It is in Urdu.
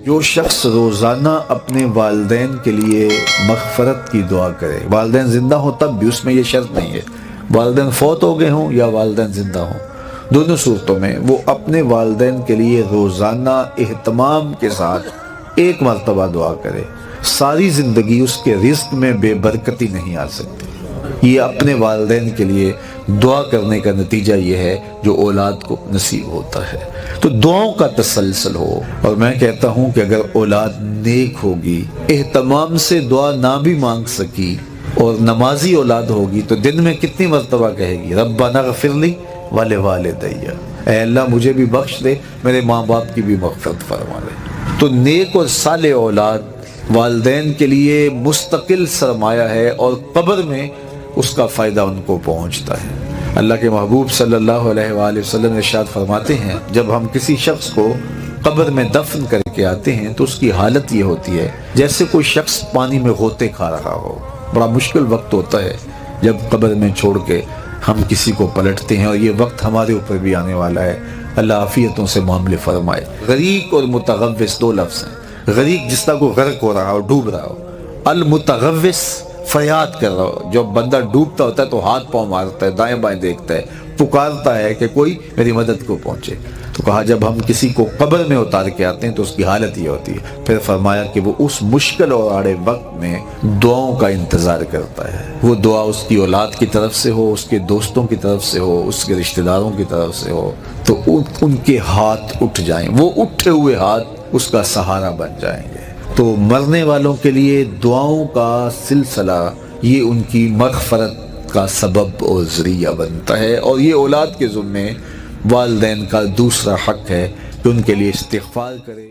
جو شخص روزانہ اپنے والدین کے لیے مغفرت کی دعا کرے، والدین زندہ ہوں تب بھی، اس میں یہ شرط نہیں ہے والدین فوت ہو گئے ہوں یا والدین زندہ ہوں، دونوں صورتوں میں وہ اپنے والدین کے لیے روزانہ اہتمام کے ساتھ ایک مرتبہ دعا کرے، ساری زندگی اس کے رزق میں بے برکتی نہیں آ سکتی۔ یہ اپنے والدین کے لیے دعا کرنے کا نتیجہ یہ ہے جو اولاد کو نصیب ہوتا ہے۔ تو دعاؤں کا تسلسل ہو، اور میں کہتا ہوں کہ اگر اولاد نیک ہوگی، اہتمام سے دعا نہ بھی مانگ سکی اور نمازی اولاد ہوگی تو دن میں کتنی مرتبہ کہے گی ربنا اغفر لی ولوالدی، اے اللہ مجھے بھی بخش دے، میرے ماں باپ کی بھی مغفرت فرما دے۔ تو نیک اور صالح اولاد والدین کے لیے مستقل سرمایہ ہے، اور قبر میں اس کا فائدہ ان کو پہنچتا ہے۔ اللہ کے محبوب صلی اللہ علیہ وآلہ وسلم ارشاد فرماتے ہیں جب ہم کسی شخص کو قبر میں دفن کر کے آتے ہیں تو اس کی حالت یہ ہوتی ہے جیسے کوئی شخص پانی میں غوطے کھا رہا ہو۔ بڑا مشکل وقت ہوتا ہے جب قبر میں چھوڑ کے ہم کسی کو پلٹتے ہیں، اور یہ وقت ہمارے اوپر بھی آنے والا ہے۔ اللہ عافیتوں سے معاملے فرمائے۔ غریق اور متغوث دو لفظ ہیں۔ غریق جس طرح کو غرق ہو رہا ہو، ڈوب رہا ہو، المتغوث فریاد کر رہا ہو، جب بندہ ڈوبتا ہوتا ہے تو ہاتھ پاؤں مارتا ہے، دائیں بائیں دیکھتا ہے، پکارتا ہے کہ کوئی میری مدد کو پہنچے۔ تو کہا جب ہم کسی کو قبر میں اتار کے آتے ہیں تو اس کی حالت یہ ہوتی ہے۔ پھر فرمایا کہ وہ اس مشکل اور آڑے وقت میں دعاؤں کا انتظار کرتا ہے، وہ دعا اس کی اولاد کی طرف سے ہو، اس کے دوستوں کی طرف سے ہو، اس کے رشتہ داروں کی طرف سے ہو، تو ان کے ہاتھ اٹھ جائیں، وہ اٹھے ہوئے ہاتھ اس کا سہارا بن جائیں گے۔ تو مرنے والوں کے لیے دعاؤں کا سلسلہ یہ ان کی مغفرت کا سبب اور ذریعہ بنتا ہے، اور یہ اولاد کے ذمے والدین کا دوسرا حق ہے کہ ان کے لیے استغفار کرے۔